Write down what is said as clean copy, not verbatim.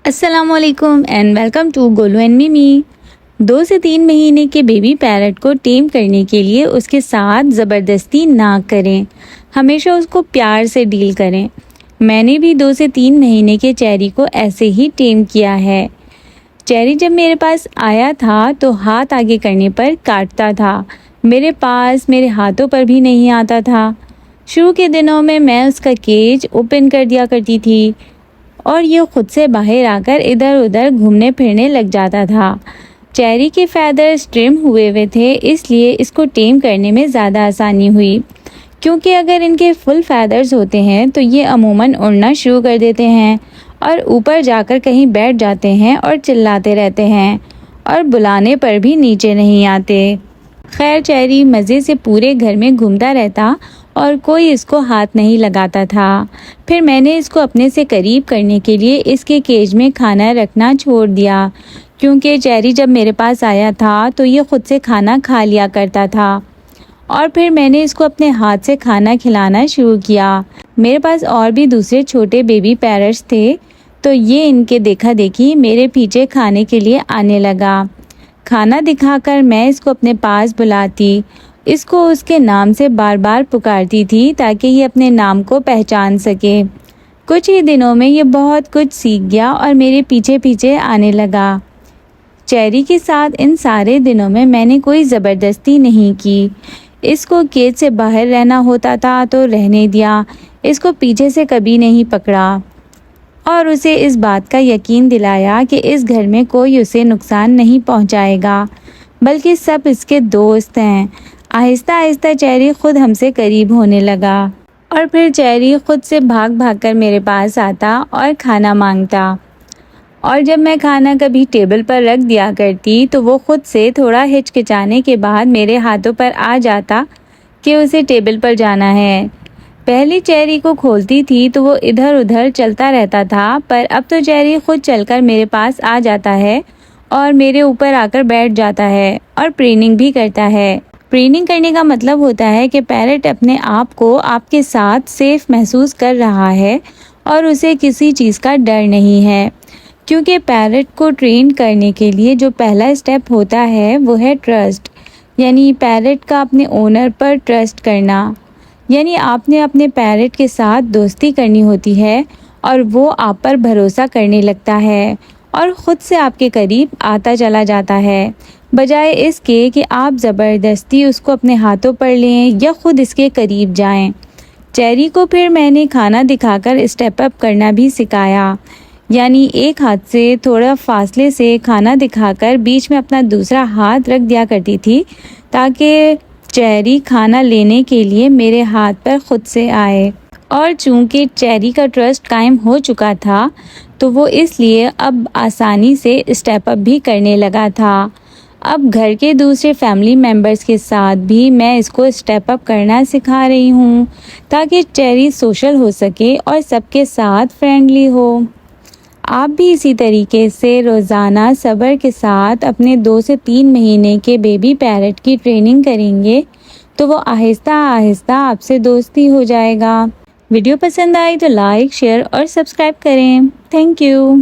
السلام علیکم and welcome to Golu and میمی۔ 2 سے 3 مہینے کے بیبی پیرٹ کو ٹیم کرنے کے لیے اس کے ساتھ زبردستی نہ کریں، ہمیشہ اس کو پیار سے ڈیل کریں۔ میں نے بھی 2 سے 3 مہینے کے چیری کو ایسے ہی ٹیم کیا ہے۔ چیری جب میرے پاس آیا تھا تو ہاتھ آگے کرنے پر کاٹتا تھا، میرے ہاتھوں پر بھی نہیں آتا تھا۔ شروع کے دنوں میں اس کا کیج اوپن کر دیا کرتی تھی اور یہ خود سے باہر آ کر ادھر ادھر گھومنے پھرنے لگ جاتا تھا۔ چیری کے فیدرز ٹرم ہوئے تھے، اس لیے اس کو ٹیم کرنے میں زیادہ آسانی ہوئی، کیونکہ اگر ان کے فل فیدرز ہوتے ہیں تو یہ عموماً اڑنا شروع کر دیتے ہیں اور اوپر جا کر کہیں بیٹھ جاتے ہیں اور چلاتے رہتے ہیں اور بلانے پر بھی نیچے نہیں آتے۔ خیر چیری مزے سے پورے گھر میں گھومتا رہتا اور کوئی اس کو ہاتھ نہیں لگاتا تھا۔ پھر میں نے اس کو اپنے سے قریب کرنے کے لیے اس کے کیج میں کھانا رکھنا چھوڑ دیا، کیونکہ چیری جب میرے پاس آیا تھا تو یہ خود سے کھانا کھا لیا کرتا تھا اور پھر میں نے اس کو اپنے ہاتھ سے کھانا کھلانا شروع کیا۔ میرے پاس اور بھی دوسرے چھوٹے بیبی پیرٹس تھے تو یہ ان کے دیکھا دیکھی میرے پیچھے کھانے کے لیے آنے لگا۔ کھانا دکھا کر میں اس کو اپنے پاس بلاتی، اس کو اس کے نام سے بار بار پکارتی تھی تاکہ یہ اپنے نام کو پہچان سکے۔ کچھ ہی دنوں میں یہ بہت کچھ سیکھ گیا اور میرے پیچھے پیچھے آنے لگا۔ چیری کے ساتھ ان سارے دنوں میں نے کوئی زبردستی نہیں کی۔ اس کو کیج سے باہر رہنا ہوتا تھا تو رہنے دیا، اس کو پیچھے سے کبھی نہیں پکڑا اور اسے اس بات کا یقین دلایا کہ اس گھر میں کوئی اسے نقصان نہیں پہنچائے گا، بلکہ سب اس کے دوست ہیں۔ آہستہ آہستہ چیری خود ہم سے قریب ہونے لگا اور پھر چیری خود سے بھاگ بھاگ کر میرے پاس آتا اور کھانا مانگتا، اور جب میں کھانا کبھی ٹیبل پر رکھ دیا کرتی تو وہ خود سے تھوڑا ہچکچانے کے بعد میرے ہاتھوں پر آ جاتا کہ اسے ٹیبل پر جانا ہے۔ پہلی چیری کو کھولتی تھی تو وہ ادھر ادھر چلتا رہتا تھا، پر اب تو چیری خود چل کر میرے پاس آ جاتا ہے اور میرے اوپر آ کر بیٹھ جاتا ہے اور پریننگ بھی کرتا ہے۔ پریننگ کرنے کا مطلب ہوتا ہے کہ پیرٹ اپنے آپ کو آپ کے ساتھ سیف محسوس کر رہا ہے اور اسے کسی چیز کا ڈر نہیں ہے، کیونکہ پیرٹ کو ٹرین کرنے کے لیے جو پہلا اسٹیپ ہوتا ہے وہ ہے ٹرسٹ، یعنی پیرٹ کا اپنے اونر پر ٹرسٹ کرنا۔ یعنی آپ نے اپنے پیرٹ کے ساتھ دوستی کرنی ہوتی ہے اور وہ آپ پر بھروسہ کرنے لگتا ہے اور خود سے آپ کے قریب آتا چلا جاتا ہے، بجائے اس کے کہ آپ زبردستی اس کو اپنے ہاتھوں پر لیں یا خود اس کے قریب جائیں۔ چیری کو پھر میں نے کھانا دکھا کر اسٹیپ اپ کرنا بھی سکھایا، یعنی ایک ہاتھ سے تھوڑا فاصلے سے کھانا دکھا کر بیچ میں اپنا دوسرا ہاتھ رکھ دیا کرتی تھی تاکہ چیری کھانا لینے کے لیے میرے ہاتھ پر خود سے آئے۔ اور چونکہ چیری کا ٹرسٹ قائم ہو چکا تھا تو وہ اس لیے اب آسانی سے اسٹیپ اپ بھی کرنے لگا تھا۔ اب گھر کے دوسرے فیملی ممبرز کے ساتھ بھی میں اس کو اسٹیپ اپ کرنا سکھا رہی ہوں تاکہ چیری سوشل ہو سکے اور سب کے ساتھ فرینڈلی ہو۔ آپ بھی اسی طریقے سے روزانہ صبر کے ساتھ اپنے 2 سے 3 مہینے کے بیبی پیرٹ کی ٹریننگ کریں گے تو وہ آہستہ آہستہ آپ سے دوستی ہو جائے گا۔ ویڈیو پسند آئی تو لائک، شیئر اور سبسکرائب کریں۔ Thank you.